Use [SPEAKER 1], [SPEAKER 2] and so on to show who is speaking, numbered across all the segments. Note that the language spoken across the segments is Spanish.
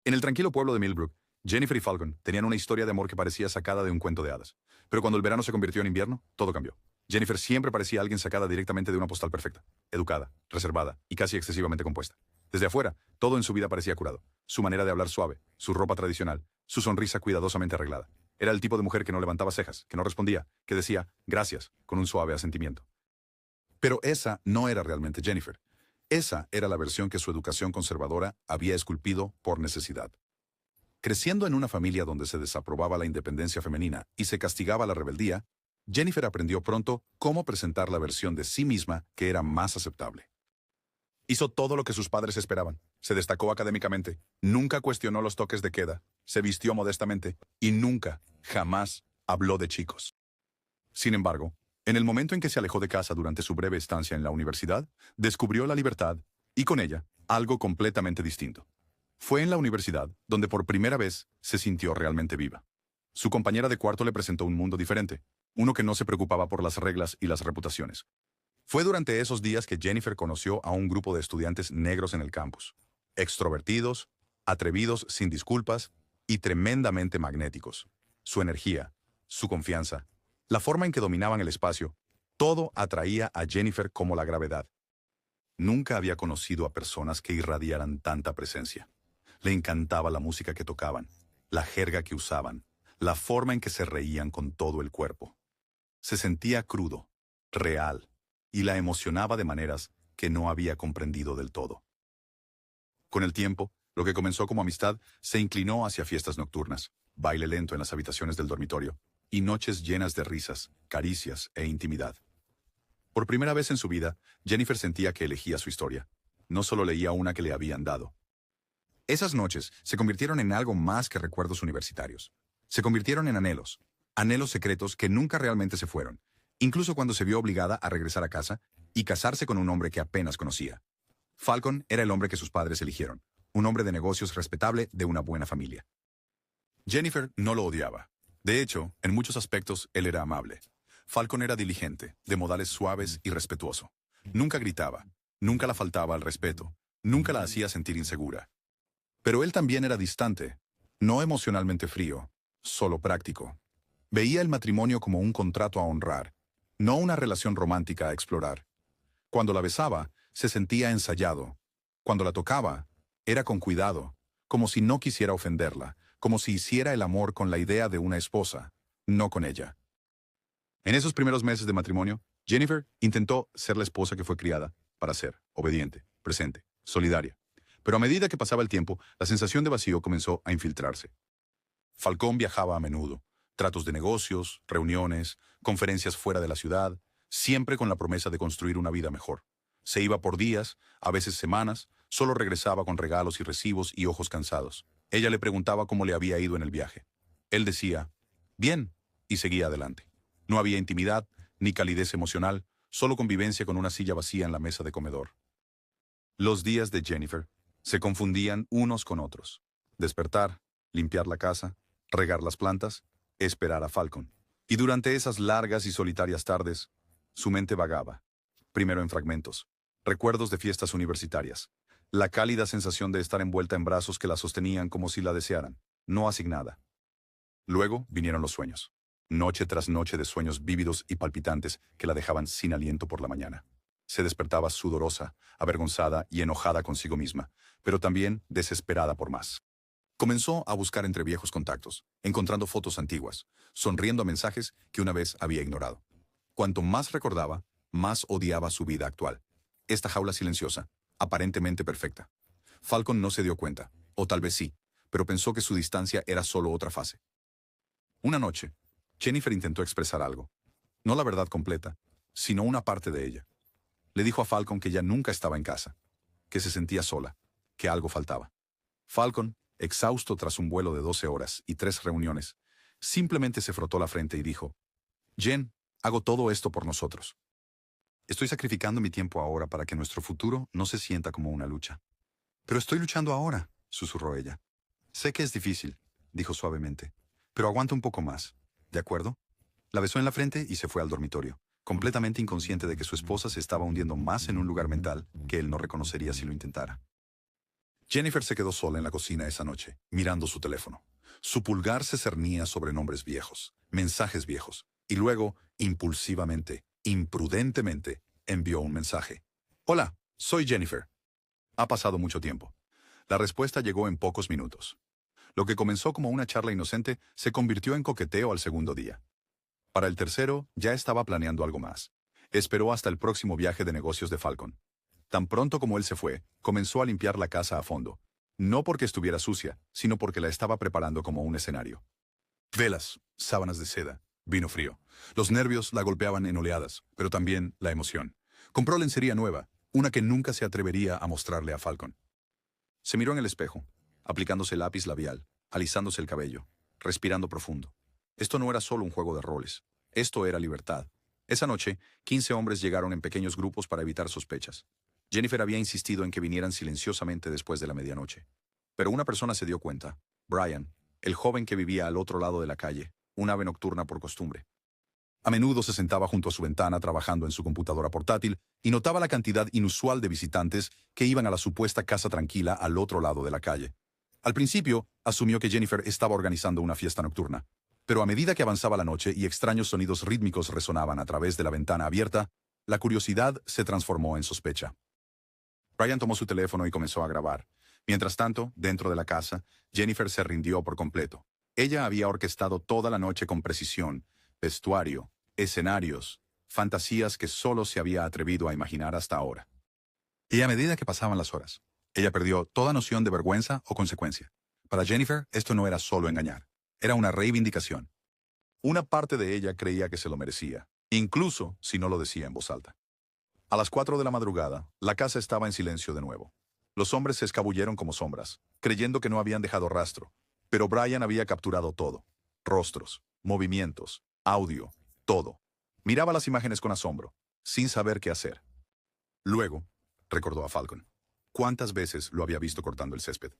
[SPEAKER 1] En el tranquilo pueblo de Millbrook, Jennifer y Falcon tenían una historia de amor que parecía sacada de un cuento de hadas. Pero cuando el verano se convirtió en invierno, todo cambió. Jennifer siempre parecía alguien sacada directamente de una postal perfecta, educada, reservada y casi excesivamente compuesta. Desde afuera, todo en su vida parecía curado. Su manera de hablar suave, su ropa tradicional, su sonrisa cuidadosamente arreglada. Era el tipo de mujer que no levantaba cejas, que no respondía, que decía gracias con un suave asentimiento. Pero esa no era realmente Jennifer. Esa era la versión que su educación conservadora había esculpido por necesidad. Creciendo en una familia donde se desaprobaba la independencia femenina y se castigaba la rebeldía, Jennifer aprendió pronto cómo presentar la versión de sí misma que era más aceptable. Hizo todo lo que sus padres esperaban. Se destacó académicamente, nunca cuestionó los toques de queda, se vistió modestamente y nunca, jamás, habló de chicos. Sin embargo, en el momento en que se alejó de casa durante su breve estancia en la universidad, descubrió la libertad y con ella algo completamente distinto. Fue en la universidad donde por primera vez se sintió realmente viva. Su compañera de cuarto le presentó un mundo diferente, uno que no se preocupaba por las reglas y las reputaciones. Fue durante esos días que Jennifer conoció a un grupo de estudiantes negros en el campus, extrovertidos, atrevidos sin disculpas y tremendamente magnéticos. Su energía, su confianza, la forma en que dominaban el espacio, todo atraía a Jennifer como la gravedad. Nunca había conocido a personas que irradiaran tanta presencia. Le encantaba la música que tocaban, la jerga que usaban, la forma en que se reían con todo el cuerpo. Se sentía crudo, real, y la emocionaba de maneras que no había comprendido del todo. Con el tiempo, lo que comenzó como amistad se inclinó hacia fiestas nocturnas, baile lento en las habitaciones del dormitorio, y noches llenas de risas, caricias e intimidad. Por primera vez en su vida, Jennifer sentía que elegía su historia. No solo leía una que le habían dado. Esas noches se convirtieron en algo más que recuerdos universitarios. Se convirtieron en anhelos, anhelos secretos que nunca realmente se fueron, incluso cuando se vio obligada a regresar a casa y casarse con un hombre que apenas conocía. Falcon era el hombre que sus padres eligieron, un hombre de negocios respetable de una buena familia. Jennifer no lo odiaba. De hecho, en muchos aspectos, él era amable. Falcon era diligente, de modales suaves y respetuoso. Nunca gritaba, nunca la faltaba al respeto, nunca la hacía sentir insegura. Pero él también era distante, no emocionalmente frío, solo práctico. Veía el matrimonio como un contrato a honrar, no una relación romántica a explorar. Cuando la besaba, se sentía ensayado. Cuando la tocaba, era con cuidado, como si no quisiera ofenderla, como si hiciera el amor con la idea de una esposa, no con ella. En esos primeros meses de matrimonio, Jennifer intentó ser la esposa que fue criada para ser obediente, presente, solidaria. Pero a medida que pasaba el tiempo, la sensación de vacío comenzó a infiltrarse. Falcón viajaba a menudo, tratos de negocios, reuniones, conferencias fuera de la ciudad, siempre con la promesa de construir una vida mejor. Se iba por días, a veces semanas, solo regresaba con regalos y recibos y ojos cansados. Ella le preguntaba cómo le había ido en el viaje. Él decía, bien, y seguía adelante. No había intimidad, ni calidez emocional, solo convivencia con una silla vacía en la mesa de comedor. Los días de Jennifer se confundían unos con otros. Despertar, limpiar la casa, regar las plantas, esperar a Falcon. Y durante esas largas y solitarias tardes, su mente vagaba, primero en fragmentos, recuerdos de fiestas universitarias, la cálida sensación de estar envuelta en brazos que la sostenían como si la desearan, no asignada. Luego vinieron los sueños, noche tras noche de sueños vívidos y palpitantes que la dejaban sin aliento por la mañana. Se despertaba sudorosa, avergonzada y enojada consigo misma, pero también desesperada por más. Comenzó a buscar entre viejos contactos, encontrando fotos antiguas, sonriendo a mensajes que una vez había ignorado. Cuanto más recordaba, más odiaba su vida actual. Esta jaula silenciosa, aparentemente perfecta. Falcon no se dio cuenta, o tal vez sí, pero pensó que su distancia era solo otra fase. Una noche, Jennifer intentó expresar algo. No la verdad completa, sino una parte de ella. Le dijo a Falcon que ya nunca estaba en casa, que se sentía sola, que algo faltaba. Falcon, exhausto tras un vuelo de 12 horas y 3 reuniones, simplemente se frotó la frente y dijo, Jen, hago todo esto por nosotros. Estoy sacrificando mi tiempo ahora para que nuestro futuro no se sienta como una lucha. Pero estoy luchando ahora, susurró ella. Sé que es difícil, dijo suavemente, pero aguanta un poco más, ¿de acuerdo? La besó en la frente y se fue al dormitorio, completamente inconsciente de que su esposa se estaba hundiendo más en un lugar mental que él no reconocería si lo intentara. Jennifer se quedó sola en la cocina esa noche, mirando su teléfono. Su pulgar se cernía sobre nombres viejos, mensajes viejos, y luego, impulsivamente, imprudentemente, envió un mensaje. Hola, soy Jennifer. Ha pasado mucho tiempo. La respuesta llegó en pocos minutos. Lo que comenzó como una charla inocente se convirtió en coqueteo al segundo día. Para el tercero, ya estaba planeando algo más. Esperó hasta el próximo viaje de negocios de Falcon. Tan pronto como él se fue, comenzó a limpiar la casa a fondo. No porque estuviera sucia, sino porque la estaba preparando como un escenario. Velas, sábanas de seda, vino frío. Los nervios la golpeaban en oleadas, pero también la emoción. Compró lencería nueva, una que nunca se atrevería a mostrarle a Falcon. Se miró en el espejo, aplicándose lápiz labial, alisándose el cabello, respirando profundo. Esto no era solo un juego de roles. Esto era libertad. Esa noche, 15 hombres llegaron en pequeños grupos para evitar sospechas. Jennifer había insistido en que vinieran silenciosamente después de la medianoche. Pero una persona se dio cuenta. Brian, el joven que vivía al otro lado de la calle, un ave nocturna por costumbre. A menudo se sentaba junto a su ventana trabajando en su computadora portátil y notaba la cantidad inusual de visitantes que iban a la supuesta casa tranquila al otro lado de la calle. Al principio, asumió que Jennifer estaba organizando una fiesta nocturna. Pero a medida que avanzaba la noche y extraños sonidos rítmicos resonaban a través de la ventana abierta, la curiosidad se transformó en sospecha. Brian tomó su teléfono y comenzó a grabar. Mientras tanto, dentro de la casa, Jennifer se rindió por completo. Ella había orquestado toda la noche con precisión, vestuario, escenarios, fantasías que solo se había atrevido a imaginar hasta ahora. Y a medida que pasaban las horas, ella perdió toda noción de vergüenza o consecuencia. Para Jennifer, esto no era solo engañar. Era una reivindicación. Una parte de ella creía que se lo merecía, incluso si no lo decía en voz alta. A las 4 de la madrugada, la casa estaba en silencio de nuevo. Los hombres se escabulleron como sombras, creyendo que no habían dejado rastro. Pero Brian había capturado todo. Rostros, movimientos, audio, todo. Miraba las imágenes con asombro, sin saber qué hacer. Luego, recordó a Falcon. ¿Cuántas veces lo había visto cortando el césped,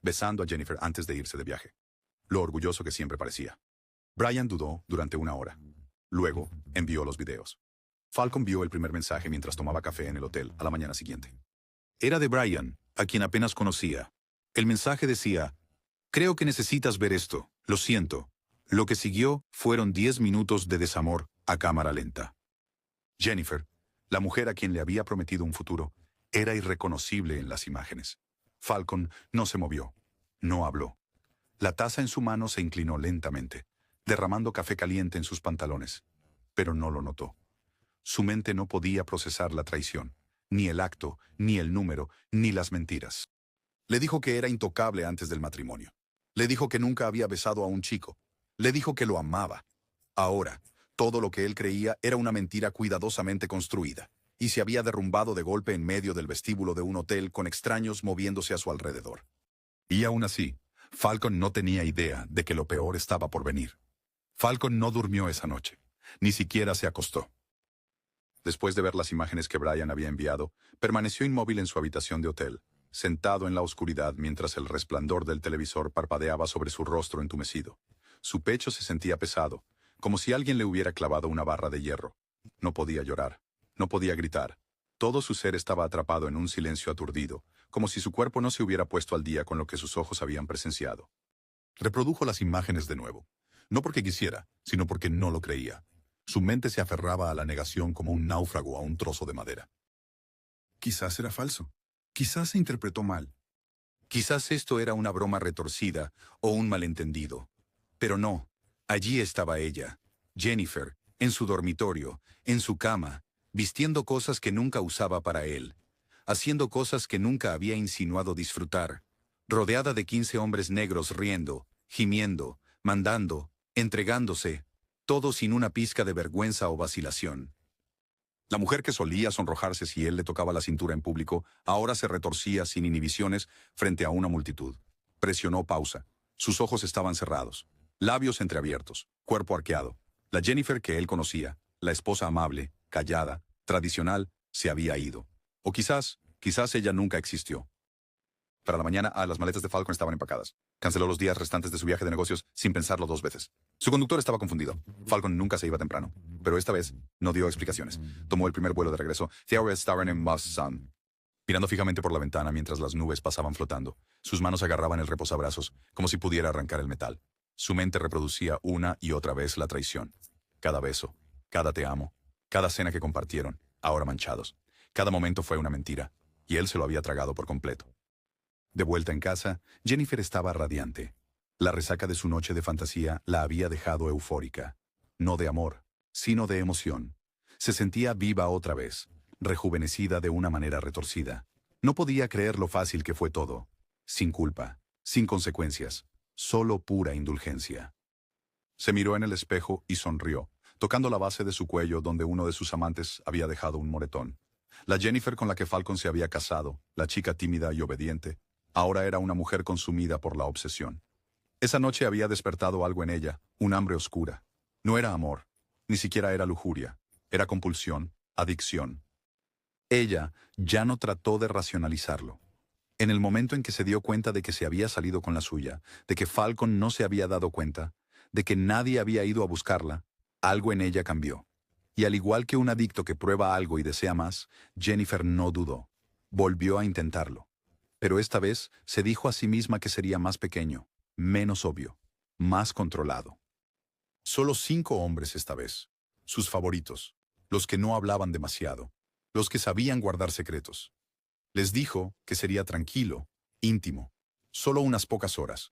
[SPEAKER 1] besando a Jennifer antes de irse de viaje? Lo orgulloso que siempre parecía. Brian dudó durante una hora. Luego, envió los videos. Falcon vio el primer mensaje mientras tomaba café en el hotel a la mañana siguiente. Era de Brian, a quien apenas conocía. El mensaje decía: creo que necesitas ver esto, lo siento. Lo que siguió fueron 10 minutos de desamor a cámara lenta. Jennifer, la mujer a quien le había prometido un futuro, era irreconocible en las imágenes. Falcon no se movió, no habló. La taza en su mano se inclinó lentamente, derramando café caliente en sus pantalones, pero no lo notó. Su mente no podía procesar la traición, ni el acto, ni el número, ni las mentiras. Le dijo que era intocable antes del matrimonio. Le dijo que nunca había besado a un chico. Le dijo que lo amaba. Ahora, todo lo que él creía era una mentira cuidadosamente construida, y se había derrumbado de golpe en medio del vestíbulo de un hotel con extraños moviéndose a su alrededor. Y aún así, Falcon no tenía idea de que lo peor estaba por venir. Falcon no durmió esa noche, ni siquiera se acostó. Después de ver las imágenes que Brian había enviado, permaneció inmóvil en su habitación de hotel, sentado en la oscuridad mientras el resplandor del televisor parpadeaba sobre su rostro entumecido. Su pecho se sentía pesado, como si alguien le hubiera clavado una barra de hierro. No podía llorar, no podía gritar. Todo su ser estaba atrapado en un silencio aturdido, como si su cuerpo no se hubiera puesto al día con lo que sus ojos habían presenciado. Reprodujo las imágenes de nuevo, no porque quisiera, sino porque no lo creía. Su mente se aferraba a la negación como un náufrago a un trozo de madera. Quizás era falso. Quizás se interpretó mal. Quizás esto era una broma retorcida o un malentendido. Pero no, allí estaba ella, Jennifer, en su dormitorio, en su cama, vistiendo cosas que nunca usaba para él, haciendo cosas que nunca había insinuado disfrutar, rodeada de 15 hombres negros riendo, gimiendo, mandando, entregándose, todo sin una pizca de vergüenza o vacilación. La mujer que solía sonrojarse si él le tocaba la cintura en público, ahora se retorcía sin inhibiciones frente a una multitud. Presionó pausa. Sus ojos estaban cerrados, labios entreabiertos, cuerpo arqueado. La Jennifer que él conocía, la esposa amable, callada, tradicional, se había ido. O quizás ella nunca existió. Para la mañana, las maletas de Falcon estaban empacadas. Canceló los días restantes de su viaje de negocios sin pensarlo 2 veces. Su conductor estaba confundido. Falcon nunca se iba temprano, pero esta vez no dio explicaciones. Tomó el primer vuelo de regreso. mirando fijamente por la ventana mientras las nubes pasaban flotando. Sus manos agarraban el reposabrazos, como si pudiera arrancar el metal. Su mente reproducía una y otra vez la traición. Cada beso, cada te amo, cada cena que compartieron, ahora manchados. Cada momento fue una mentira, y él se lo había tragado por completo. De vuelta en casa, Jennifer estaba radiante. La resaca de su noche de fantasía la había dejado eufórica. No de amor, sino de emoción. Se sentía viva otra vez, rejuvenecida de una manera retorcida. No podía creer lo fácil que fue todo. Sin culpa, sin consecuencias, solo pura indulgencia. Se miró en el espejo y sonrió, tocando la base de su cuello donde uno de sus amantes había dejado un moretón. La Jennifer con la que Falcon se había casado, la chica tímida y obediente, ahora era una mujer consumida por la obsesión. Esa noche había despertado algo en ella, un hambre oscura. No era amor, ni siquiera era lujuria, era compulsión, adicción. Ella ya no trató de racionalizarlo. En el momento en que se dio cuenta de que se había salido con la suya, de que Falcon no se había dado cuenta, de que nadie había ido a buscarla, algo en ella cambió. Y al igual que un adicto que prueba algo y desea más, Jennifer no dudó. Volvió a intentarlo. Pero esta vez se dijo a sí misma que sería más pequeño, menos obvio, más controlado. Solo 5 hombres esta vez. Sus favoritos. Los que no hablaban demasiado. Los que sabían guardar secretos. Les dijo que sería tranquilo, íntimo, solo unas pocas horas.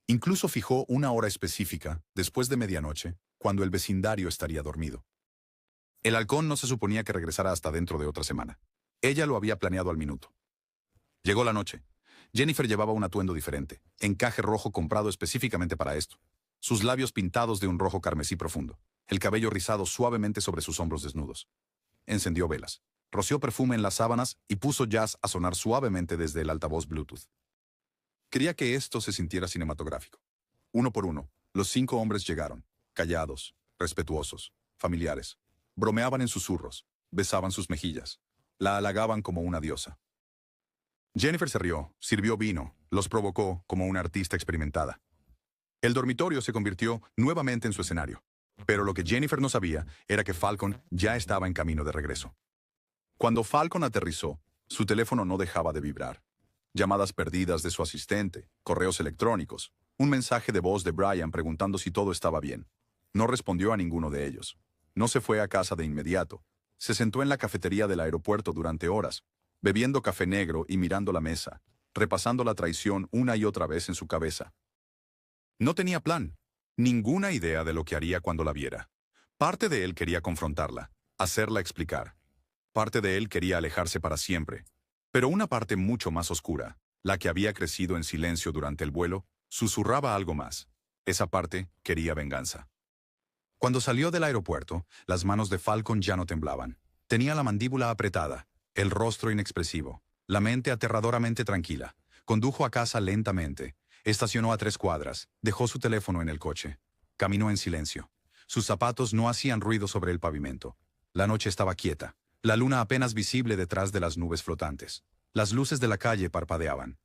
[SPEAKER 1] Incluso fijó una hora específica, después de medianoche, cuando el vecindario estaría dormido. El halcón no se suponía que regresara hasta dentro de otra semana. Ella lo había planeado al minuto. Llegó la noche. Jennifer llevaba un atuendo diferente, encaje rojo comprado específicamente para esto. Sus labios pintados de un rojo carmesí profundo, el cabello rizado suavemente sobre sus hombros desnudos. Encendió velas, roció perfume en las sábanas y puso jazz a sonar suavemente desde el altavoz Bluetooth. Quería que esto se sintiera cinematográfico. Uno por uno, los 5 hombres llegaron, callados, respetuosos, familiares. Bromeaban en susurros, besaban sus mejillas, la halagaban como una diosa. Jennifer se rió, sirvió vino, los provocó como una artista experimentada. El dormitorio se convirtió nuevamente en su escenario. Pero lo que Jennifer no sabía era que Falcon ya estaba en camino de regreso. Cuando Falcon aterrizó, su teléfono no dejaba de vibrar. Llamadas perdidas de su asistente, correos electrónicos, un mensaje de voz de Brian preguntando si todo estaba bien. No respondió a ninguno de ellos. No se fue a casa de inmediato. Se sentó en la cafetería del aeropuerto durante horas, bebiendo café negro y mirando la mesa, repasando la traición una y otra vez en su cabeza. No tenía plan, ninguna idea de lo que haría cuando la viera. Parte de él quería confrontarla, hacerla explicar. Parte de él quería alejarse para siempre. Pero una parte mucho más oscura, la que había crecido en silencio durante el vuelo, susurraba algo más. Esa parte quería venganza. Cuando salió del aeropuerto, las manos de Falcon ya no temblaban. Tenía la mandíbula apretada, el rostro inexpresivo, la mente aterradoramente tranquila. Condujo a casa lentamente, estacionó a 3 cuadras, dejó su teléfono en el coche. Caminó en silencio. Sus zapatos no hacían ruido sobre el pavimento. La noche estaba quieta, la luna apenas visible detrás de las nubes flotantes. Las luces de la calle parpadeaban.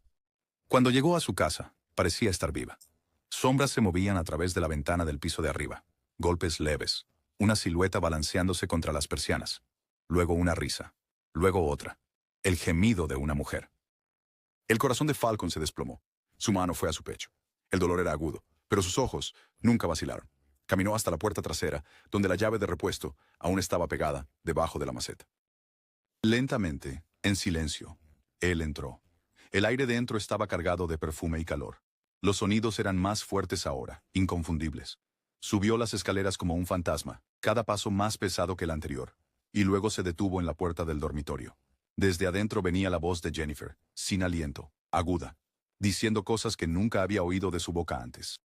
[SPEAKER 1] Cuando llegó a su casa, parecía estar viva. Sombras se movían a través de la ventana del piso de arriba. Golpes leves, una silueta balanceándose contra las persianas. Luego una risa, luego otra. El gemido de una mujer. El corazón de Falcon se desplomó. Su mano fue a su pecho. El dolor era agudo, pero sus ojos nunca vacilaron. Caminó hasta la puerta trasera, donde la llave de repuesto aún estaba pegada debajo de la maceta. Lentamente, en silencio, él entró. El aire dentro estaba cargado de perfume y calor. Los sonidos eran más fuertes ahora, inconfundibles. Subió las escaleras como un fantasma, cada paso más pesado que el anterior, y luego se detuvo en la puerta del dormitorio. Desde adentro venía la voz de Jennifer, sin aliento, aguda, diciendo cosas que nunca había oído de su boca antes.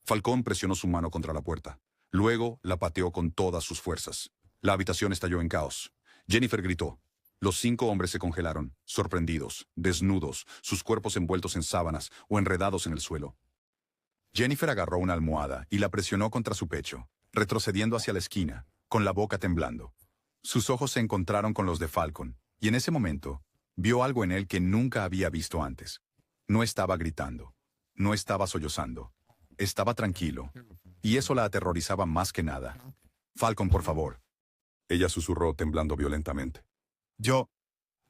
[SPEAKER 1] Falcón presionó su mano contra la puerta. Luego la pateó con todas sus fuerzas. La habitación estalló en caos. Jennifer gritó. Los 5 hombres se congelaron, sorprendidos, desnudos, sus cuerpos envueltos en sábanas o enredados en el suelo. Jennifer agarró una almohada y la presionó contra su pecho, retrocediendo hacia la esquina, con la boca temblando. Sus ojos se encontraron con los de Falcon, y en ese momento, vio algo en él que nunca había visto antes. No estaba gritando, no estaba sollozando, estaba tranquilo, y eso la aterrorizaba más que nada. Falcon, por favor. Ella susurró temblando violentamente. Yo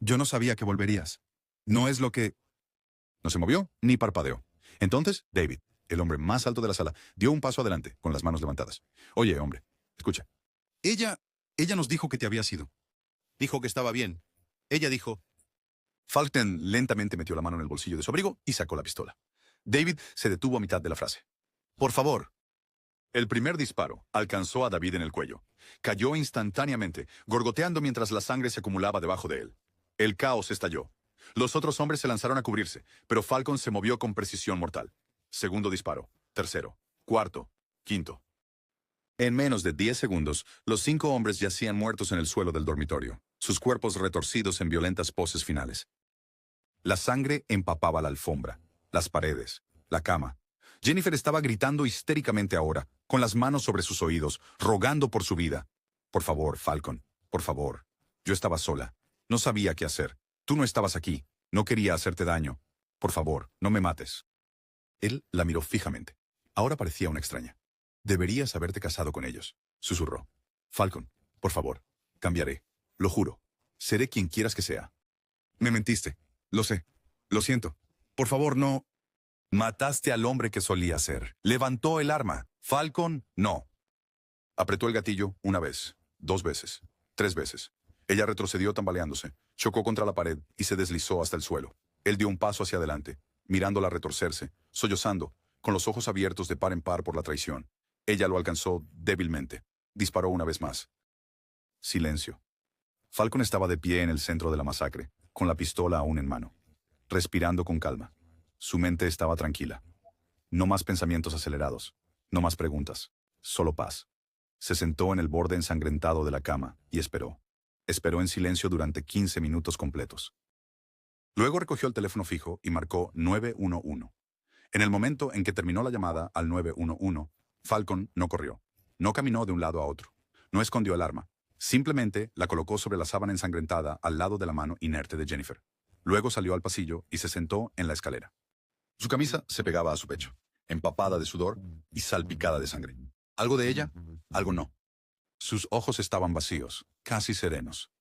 [SPEAKER 2] Yo no sabía que volverías. No es lo que...
[SPEAKER 1] No se movió ni parpadeó. Entonces, David, el hombre más alto de la sala, dio un paso adelante, con las manos levantadas. Oye, hombre, escucha.
[SPEAKER 2] Ella nos dijo que te había ido. Dijo que estaba bien. Ella dijo...
[SPEAKER 1] Falken lentamente metió la mano en el bolsillo de su abrigo y sacó la pistola. David se detuvo a mitad de la frase.
[SPEAKER 2] Por favor.
[SPEAKER 1] El primer disparo alcanzó a David en el cuello. Cayó instantáneamente, gorgoteando mientras la sangre se acumulaba debajo de él. El caos estalló. Los otros hombres se lanzaron a cubrirse, pero Falcon se movió con precisión mortal. Segundo disparo, tercero, cuarto, quinto. En menos de 10 segundos, los 5 hombres yacían muertos en el suelo del dormitorio, sus cuerpos retorcidos en violentas poses finales. La sangre empapaba la alfombra, las paredes, la cama. Jennifer estaba gritando histéricamente ahora, con las manos sobre sus oídos, rogando por su vida. Por favor, Falcon, por favor. Yo estaba sola. No sabía qué hacer. Tú no estabas aquí. No quería hacerte daño. Por favor, no me mates. Él la miró fijamente. Ahora parecía una extraña. Deberías haberte casado con ellos, susurró. Falcon, por favor, cambiaré. Lo juro. Seré quien quieras que sea.
[SPEAKER 2] Me mentiste. Lo sé. Lo siento. Por favor, no...
[SPEAKER 1] Mataste al hombre que solía ser. Levantó el arma. Falcon, no. Apretó el gatillo una vez, 2 veces, 3 veces. Ella retrocedió tambaleándose, chocó contra la pared y se deslizó hasta el suelo. Él dio un paso hacia adelante, mirándola retorcerse, sollozando, con los ojos abiertos de par en par por la traición. Ella lo alcanzó débilmente. Disparó una vez más. Silencio. Falcon estaba de pie en el centro de la masacre, con la pistola aún en mano, respirando con calma. Su mente estaba tranquila. No más pensamientos acelerados, no más preguntas, solo paz. Se sentó en el borde ensangrentado de la cama y esperó. Esperó en silencio durante 15 minutos completos. Luego recogió el teléfono fijo y marcó 911. En el momento en que terminó la llamada al 911, Falcon no corrió. No caminó de un lado a otro. No escondió el arma. Simplemente la colocó sobre la sábana ensangrentada al lado de la mano inerte de Jennifer. Luego salió al pasillo y se sentó en la escalera. Su camisa se pegaba a su pecho, empapada de sudor y salpicada de sangre. Algo de ella, algo no. Sus ojos estaban vacíos, casi serenos.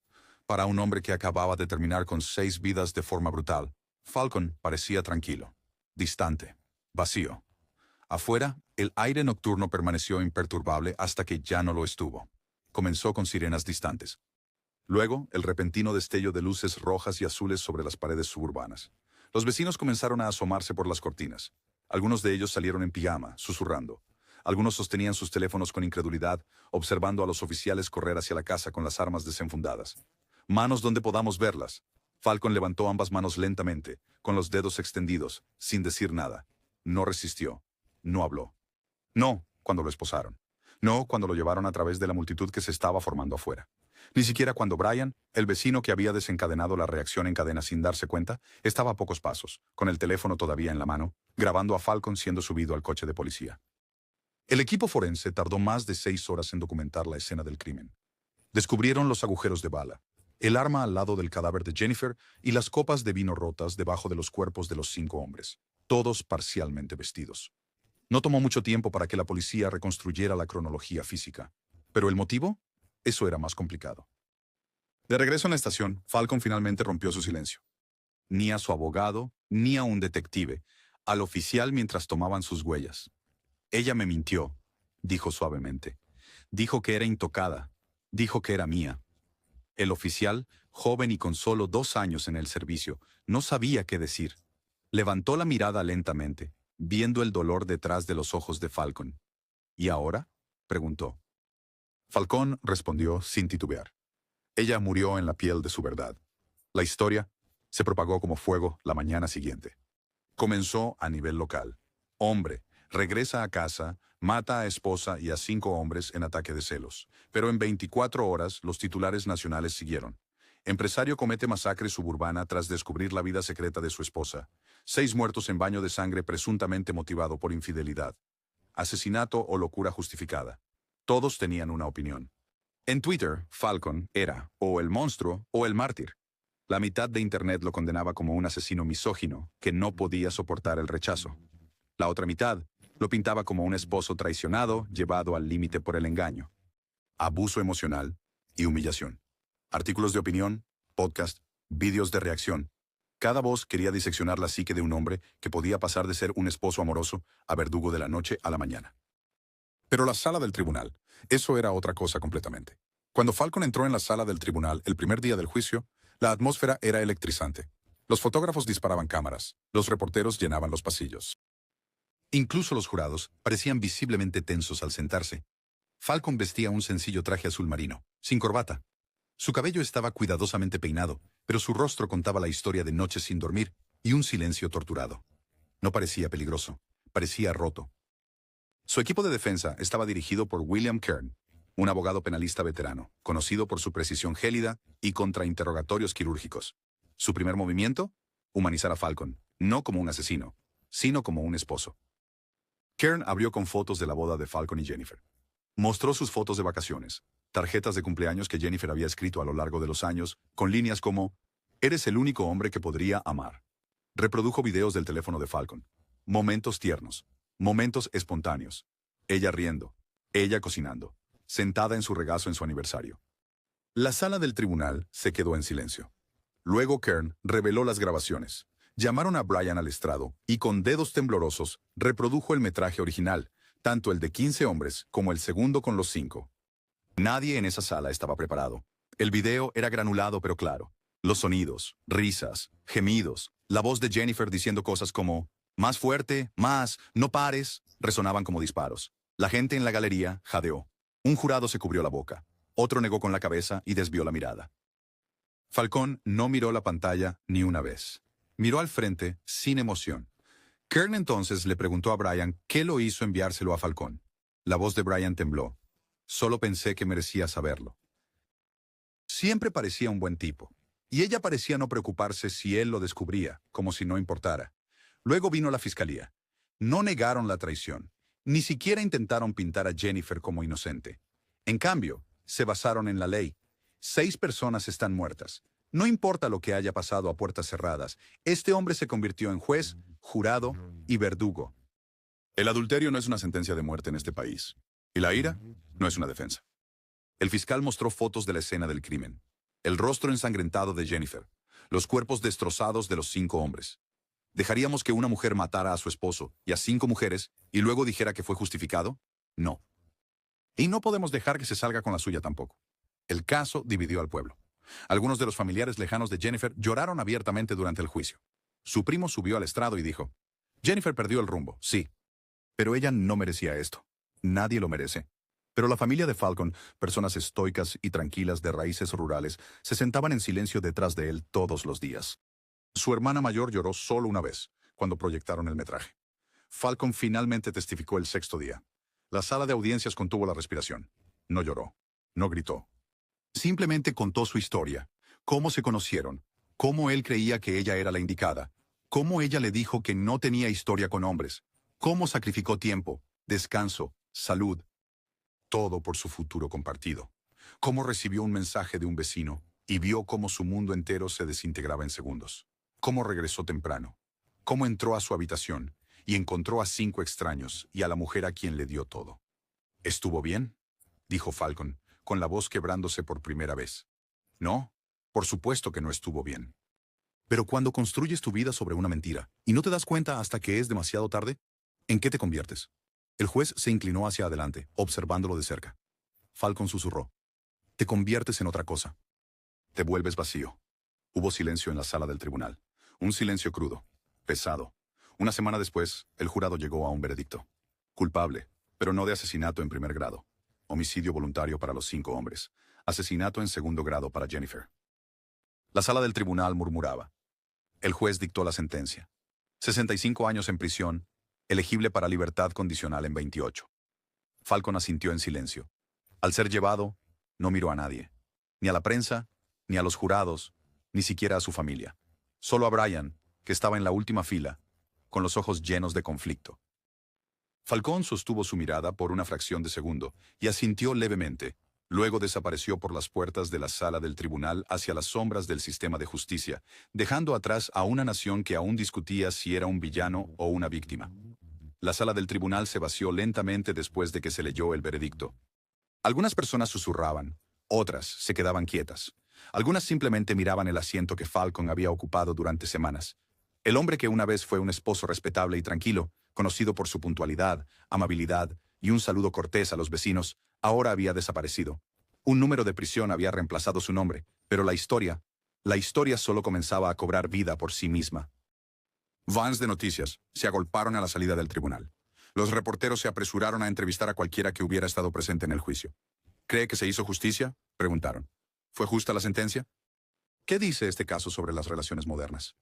[SPEAKER 1] Para un hombre que acababa de terminar con 6 vidas de forma brutal, Falcon parecía tranquilo, distante, vacío. Afuera, el aire nocturno permaneció imperturbable hasta que ya no lo estuvo. Comenzó con sirenas distantes. Luego, el repentino destello de luces rojas y azules sobre las paredes suburbanas. Los vecinos comenzaron a asomarse por las cortinas. Algunos de ellos salieron en pijama, susurrando. Algunos sostenían sus teléfonos con incredulidad, observando a los oficiales correr hacia la casa con las armas desenfundadas. Manos donde podamos verlas. Falcon levantó ambas manos lentamente, con los dedos extendidos, sin decir nada. No resistió. No habló. No cuando lo esposaron. No cuando lo llevaron a través de la multitud que se estaba formando afuera. Ni siquiera cuando Brian, el vecino que había desencadenado la reacción en cadena sin darse cuenta, estaba a pocos pasos, con el teléfono todavía en la mano, grabando a Falcon siendo subido al coche de policía. El equipo forense tardó más de 6 horas en documentar la escena del crimen. Descubrieron los agujeros de bala, el arma al lado del cadáver de Jennifer y las copas de vino rotas debajo de los cuerpos de los 5 hombres, todos parcialmente vestidos. No tomó mucho tiempo para que la policía reconstruyera la cronología física. ¿Pero el motivo? Eso era más complicado. De regreso en la estación, Falcon finalmente rompió su silencio. Ni a su abogado, ni a un detective, al oficial mientras tomaban sus huellas. Ella me mintió, dijo suavemente. Dijo que era intocada. Dijo que era mía. El oficial, joven y con solo 2 años en el servicio, no sabía qué decir. Levantó la mirada lentamente, viendo el dolor detrás de los ojos de Falcon. ¿Y ahora?, preguntó. Falcón respondió sin titubear. Ella murió en la piel de su verdad. La historia se propagó como fuego la mañana siguiente. Comenzó a nivel local. Hombre regresa a casa, mata a esposa y a 5 hombres en ataque de celos. Pero en 24 horas los titulares nacionales siguieron. Empresario comete masacre suburbana tras descubrir la vida secreta de su esposa. 6 muertos en baño de sangre presuntamente motivado por infidelidad. Asesinato o locura justificada. Todos tenían una opinión. En Twitter, Falcon era o el monstruo o el mártir. La mitad de Internet lo condenaba como un asesino misógino que no podía soportar el rechazo. La otra mitad lo pintaba como un esposo traicionado llevado al límite por el engaño. Abuso emocional y humillación. Artículos de opinión, podcast, vídeos de reacción. Cada voz quería diseccionar la psique de un hombre que podía pasar de ser un esposo amoroso a verdugo de la noche a la mañana. Pero la sala del tribunal, eso era otra cosa completamente. Cuando Falcon entró en la sala del tribunal el primer día del juicio, la atmósfera era electrizante. Los fotógrafos disparaban cámaras, los reporteros llenaban los pasillos. Incluso los jurados parecían visiblemente tensos al sentarse. Falcon vestía un sencillo traje azul marino, sin corbata. Su cabello estaba cuidadosamente peinado, pero su rostro contaba la historia de noches sin dormir y un silencio torturado. No parecía peligroso, parecía roto. Su equipo de defensa estaba dirigido por William Kern, un abogado penalista veterano, conocido por su precisión gélida y contrainterrogatorios quirúrgicos. Su primer movimiento, humanizar a Falcon, no como un asesino, sino como un esposo. Kern abrió con fotos de la boda de Falcon y Jennifer. Mostró sus fotos de vacaciones, tarjetas de cumpleaños que Jennifer había escrito a lo largo de los años, con líneas como, «Eres el único hombre que podría amar». Reprodujo videos del teléfono de Falcon. Momentos tiernos, momentos espontáneos. Ella riendo, ella cocinando, sentada en su regazo en su aniversario. La sala del tribunal se quedó en silencio. Luego Kern reveló las grabaciones. Llamaron a Bryan al estrado y con dedos temblorosos reprodujo el metraje original, tanto el de 15 hombres como el segundo con los 5. Nadie en esa sala estaba preparado. El video era granulado pero claro. Los sonidos, risas, gemidos, la voz de Jennifer diciendo cosas como «más fuerte, más, no pares», resonaban como disparos. La gente en la galería jadeó. Un jurado se cubrió la boca. Otro negó con la cabeza y desvió la mirada. Falcón no miró la pantalla ni una vez. Miró al frente sin emoción. Kern entonces le preguntó a Bryan qué lo hizo enviárselo a Falcón. La voz de Bryan tembló. Solo pensé que merecía saberlo. Siempre parecía un buen tipo, y ella parecía no preocuparse si él lo descubría, como si no importara. Luego vino la fiscalía. No negaron la traición, ni siquiera intentaron pintar a Jennifer como inocente. En cambio, se basaron en la ley. 6 personas están muertas. No importa lo que haya pasado a puertas cerradas, este hombre se convirtió en juez, jurado y verdugo. El adulterio no es una sentencia de muerte en este país, y la ira no es una defensa. El fiscal mostró fotos de la escena del crimen. El rostro ensangrentado de Jennifer, los cuerpos destrozados de los 5 hombres. ¿Dejaríamos que una mujer matara a su esposo y a 5 mujeres y luego dijera que fue justificado? No. Y no podemos dejar que se salga con la suya tampoco. El caso dividió al pueblo. Algunos de los familiares lejanos de Jennifer lloraron abiertamente durante el juicio. Su primo subió al estrado y dijo, «Jennifer perdió el rumbo, sí, pero ella no merecía esto. Nadie lo merece». Pero la familia de Falcon, personas estoicas y tranquilas de raíces rurales, se sentaban en silencio detrás de él todos los días. Su hermana mayor lloró solo una vez, cuando proyectaron el metraje. Falcon finalmente testificó el 6º día. La sala de audiencias contuvo la respiración. No lloró, no gritó. Simplemente contó su historia, cómo se conocieron, cómo él creía que ella era la indicada, cómo ella le dijo que no tenía historia con hombres, cómo sacrificó tiempo, descanso, salud, todo por su futuro compartido, cómo recibió un mensaje de un vecino y vio cómo su mundo entero se desintegraba en segundos, cómo regresó temprano, cómo entró a su habitación y encontró a 5 extraños y a la mujer a quien le dio todo. «¿Estuvo bien?», dijo Falcon, con la voz quebrándose por primera vez. «No, por supuesto que no estuvo bien». Pero cuando construyes tu vida sobre una mentira y no te das cuenta hasta que es demasiado tarde, ¿en qué te conviertes? El juez se inclinó hacia adelante, observándolo de cerca. Falcon susurró. «Te conviertes en otra cosa. Te vuelves vacío». Hubo silencio en la sala del tribunal. Un silencio crudo, pesado. Una semana después, el jurado llegó a un veredicto. Culpable, pero no de asesinato en primer grado. Homicidio voluntario para los 5 hombres. Asesinato en segundo grado para Jennifer. La sala del tribunal murmuraba. El juez dictó la sentencia. 65 años en prisión, elegible para libertad condicional en 28. Falcon asintió en silencio. Al ser llevado, no miró a nadie. Ni a la prensa, ni a los jurados, ni siquiera a su familia. Solo a Bryan, que estaba en la última fila, con los ojos llenos de conflicto. Falcón sostuvo su mirada por una fracción de segundo y asintió levemente. Luego desapareció por las puertas de la sala del tribunal hacia las sombras del sistema de justicia, dejando atrás a una nación que aún discutía si era un villano o una víctima. La sala del tribunal se vació lentamente después de que se leyó el veredicto. Algunas personas susurraban, otras se quedaban quietas. Algunas simplemente miraban el asiento que Falcon había ocupado durante semanas. El hombre que una vez fue un esposo respetable y tranquilo, conocido por su puntualidad, amabilidad y un saludo cortés a los vecinos, ahora había desaparecido. Un número de prisión había reemplazado su nombre, pero la historia solo comenzaba a cobrar vida por sí misma. Vans de noticias se agolparon a la salida del tribunal. Los reporteros se apresuraron a entrevistar a cualquiera que hubiera estado presente en el juicio. ¿Cree que se hizo justicia?, preguntaron. ¿Fue justa la sentencia? ¿Qué dice este caso sobre las relaciones modernas?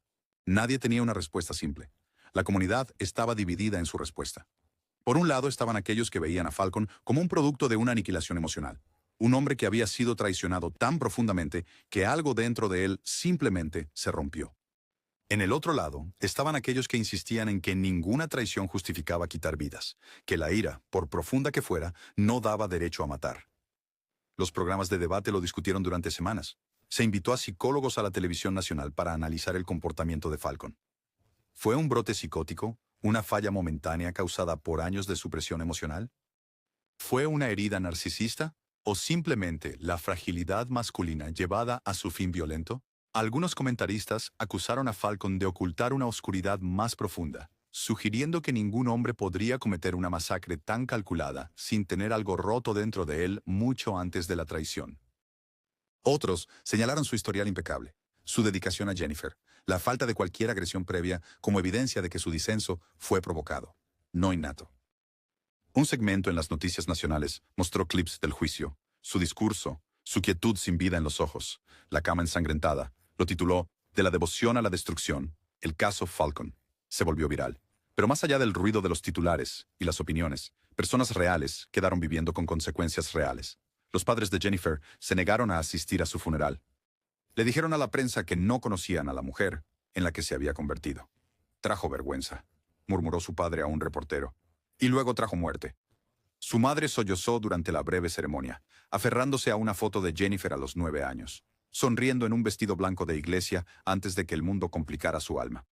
[SPEAKER 1] Nadie tenía una respuesta simple. La comunidad estaba dividida en su respuesta. Por un lado estaban aquellos que veían a Falcon como un producto de una aniquilación emocional. Un hombre que había sido traicionado tan profundamente que algo dentro de él simplemente se rompió. En el otro lado estaban aquellos que insistían en que ninguna traición justificaba quitar vidas, que la ira, por profunda que fuera, no daba derecho a matar. Los programas de debate lo discutieron durante semanas. Se invitó a psicólogos a la televisión nacional para analizar el comportamiento de Falcon. ¿Fue un brote psicótico, una falla momentánea causada por años de supresión emocional? ¿Fue una herida narcisista o simplemente la fragilidad masculina llevada a su fin violento? Algunos comentaristas acusaron a Falcon de ocultar una oscuridad más profunda, sugiriendo que ningún hombre podría cometer una masacre tan calculada sin tener algo roto dentro de él mucho antes de la traición. Otros señalaron su historial impecable, su dedicación a Jennifer, la falta de cualquier agresión previa como evidencia de que su disenso fue provocado, no innato. Un segmento en las noticias nacionales mostró clips del juicio, su discurso, su quietud sin vida en los ojos, la cama ensangrentada. Lo tituló "De la devoción a la destrucción, el caso Falcon". Se volvió viral. Pero más allá del ruido de los titulares y las opiniones, personas reales quedaron viviendo con consecuencias reales. Los padres de Jennifer se negaron a asistir a su funeral. Le dijeron a la prensa que no conocían a la mujer en la que se había convertido. Trajo vergüenza, murmuró su padre a un reportero. Y luego trajo muerte. Su madre sollozó durante la breve ceremonia, aferrándose a una foto de Jennifer a los 9 años, sonriendo en un vestido blanco de iglesia antes de que el mundo complicara su alma.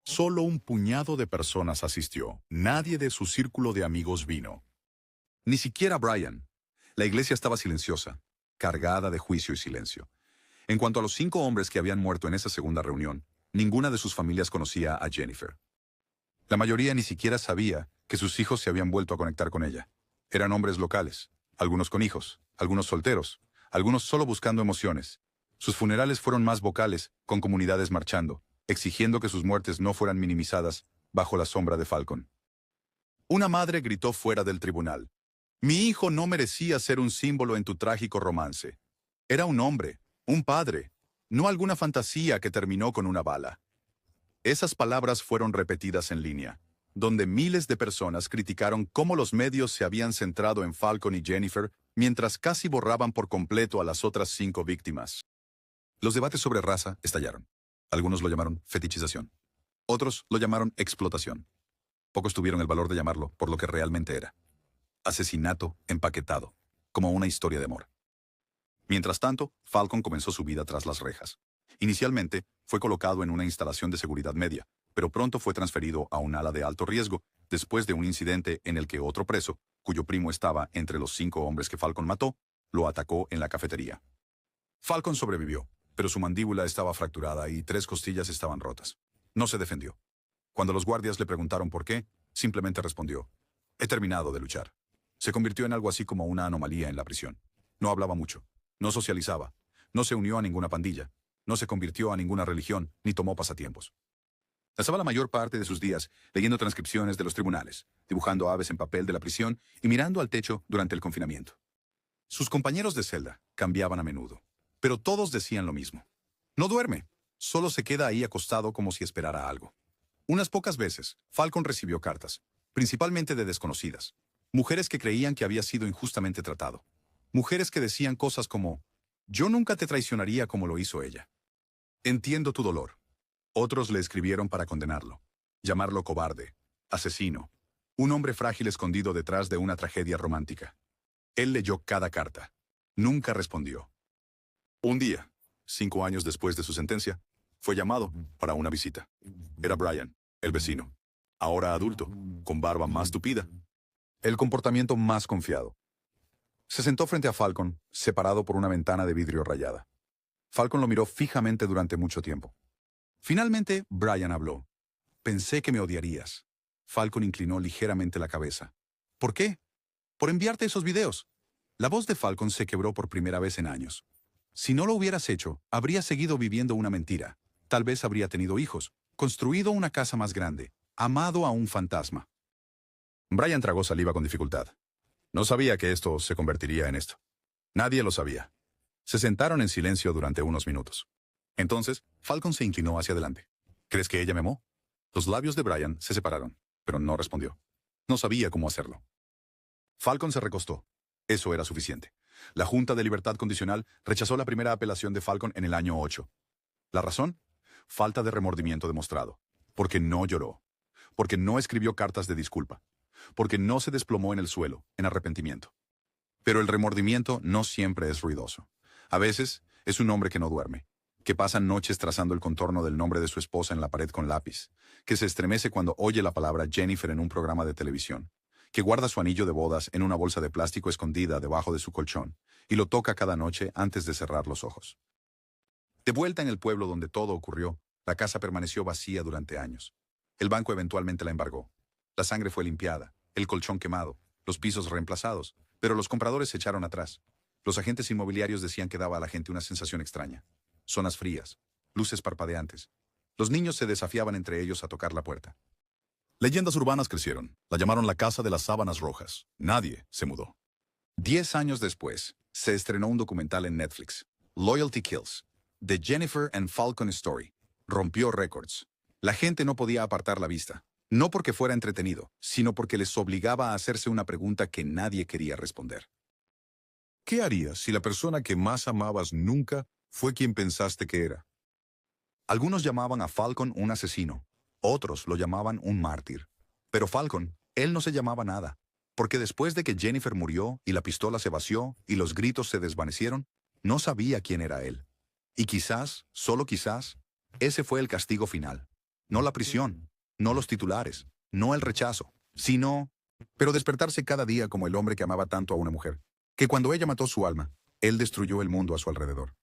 [SPEAKER 1] Solo un puñado de personas asistió. Nadie de su círculo de amigos vino. Ni siquiera Brian. La iglesia estaba silenciosa, cargada de juicio y silencio. En cuanto a los 5 hombres que habían muerto en esa segunda reunión, ninguna de sus familias conocía a Jennifer. La mayoría ni siquiera sabía que sus hijos se habían vuelto a conectar con ella. Eran hombres locales, algunos con hijos, algunos solteros, algunos solo buscando emociones. Sus funerales fueron más vocales, con comunidades marchando, exigiendo que sus muertes no fueran minimizadas bajo la sombra de Falcon. Una madre gritó fuera del tribunal: «Mi hijo no merecía ser un símbolo en tu trágico romance. Era un hombre, un padre, no alguna fantasía que terminó con una bala». Esas palabras fueron repetidas en línea, donde miles de personas criticaron cómo los medios se habían centrado en Falcon y Jennifer mientras casi borraban por completo a las otras 5 víctimas. Los debates sobre raza estallaron. Algunos lo llamaron fetichización. Otros lo llamaron explotación. Pocos tuvieron el valor de llamarlo por lo que realmente era: asesinato empaquetado, como una historia de amor. Mientras tanto, Falcon comenzó su vida tras las rejas. Inicialmente, fue colocado en una instalación de seguridad media, pero pronto fue transferido a un ala de alto riesgo, después de un incidente en el que otro preso, cuyo primo estaba entre los 5 hombres que Falcon mató, lo atacó en la cafetería. Falcon sobrevivió, pero su mandíbula estaba fracturada y 3 costillas estaban rotas. No se defendió. Cuando los guardias le preguntaron por qué, simplemente respondió: «He terminado de luchar». Se convirtió en algo así como una anomalía en la prisión. No hablaba mucho, no socializaba, no se unió a ninguna pandilla, no se convirtió a ninguna religión, ni tomó pasatiempos. Pasaba la mayor parte de sus días leyendo transcripciones de los tribunales, dibujando aves en papel de la prisión y mirando al techo durante el confinamiento. Sus compañeros de celda cambiaban a menudo, pero todos decían lo mismo: «No duerme, solo se queda ahí acostado como si esperara algo». Unas pocas veces, Falcon recibió cartas, principalmente de desconocidas, mujeres que creían que había sido injustamente tratado, mujeres que decían cosas como: «Yo nunca te traicionaría como lo hizo ella. Entiendo tu dolor». Otros le escribieron para condenarlo, llamarlo cobarde, asesino, un hombre frágil escondido detrás de una tragedia romántica. Él leyó cada carta. Nunca respondió. Un día, 5 años después de su sentencia, fue llamado para una visita. Era Brian, el vecino, ahora adulto, con barba más tupida, el comportamiento más confiado. Se sentó frente a Falcon, separado por una ventana de vidrio rayada. Falcon lo miró fijamente durante mucho tiempo. Finalmente, Brian habló. Pensé que me odiarías. Falcon inclinó ligeramente la cabeza. ¿Por qué? Por enviarte esos videos. La voz de Falcon se quebró por primera vez en años. Si no lo hubieras hecho, habría seguido viviendo una mentira. Tal vez habría tenido hijos, construido una casa más grande, amado a un fantasma. Brian tragó saliva con dificultad. No sabía que esto se convertiría en esto. Nadie lo sabía. Se sentaron en silencio durante unos minutos. Entonces, Falcon se inclinó hacia adelante. ¿Crees que ella me amó? Los labios de Brian se separaron, pero no respondió. No sabía cómo hacerlo. Falcon se recostó. Eso era suficiente. La Junta de Libertad Condicional rechazó la primera apelación de Falcon en el año 8. ¿La razón? Falta de remordimiento demostrado. Porque no lloró. Porque no escribió cartas de disculpa. Porque no se desplomó en el suelo, en arrepentimiento. Pero el remordimiento no siempre es ruidoso. A veces es un hombre que no duerme, que pasa noches trazando el contorno del nombre de su esposa en la pared con lápiz, que se estremece cuando oye la palabra Jennifer en un programa de televisión, que guarda su anillo de bodas en una bolsa de plástico escondida debajo de su colchón y lo toca cada noche antes de cerrar los ojos. De vuelta en el pueblo donde todo ocurrió, la casa permaneció vacía durante años. El banco eventualmente la embargó. La sangre fue limpiada, el colchón quemado, los pisos reemplazados, pero los compradores se echaron atrás. Los agentes inmobiliarios decían que daba a la gente una sensación extraña. Zonas frías, luces parpadeantes. Los niños se desafiaban entre ellos a tocar la puerta. Leyendas urbanas crecieron. La llamaron la Casa de las Sábanas Rojas. Nadie se mudó. 10 años después, se estrenó un documental en Netflix, Loyalty Kills, The Jennifer and Falcon Story. Rompió récords. La gente no podía apartar la vista. No porque fuera entretenido, sino porque les obligaba a hacerse una pregunta que nadie quería responder. ¿Qué harías si la persona que más amabas nunca fue quien pensaste que era? Algunos llamaban a Falcon un asesino. Otros lo llamaban un mártir. Pero Falcon, él no se llamaba nada. Porque después de que Jennifer murió y la pistola se vació y los gritos se desvanecieron, no sabía quién era él. Y quizás, solo quizás, ese fue el castigo final. No la prisión, no los titulares, no el rechazo, sino... Pero despertarse cada día como el hombre que amaba tanto a una mujer, que cuando ella mató su alma, él destruyó el mundo a su alrededor.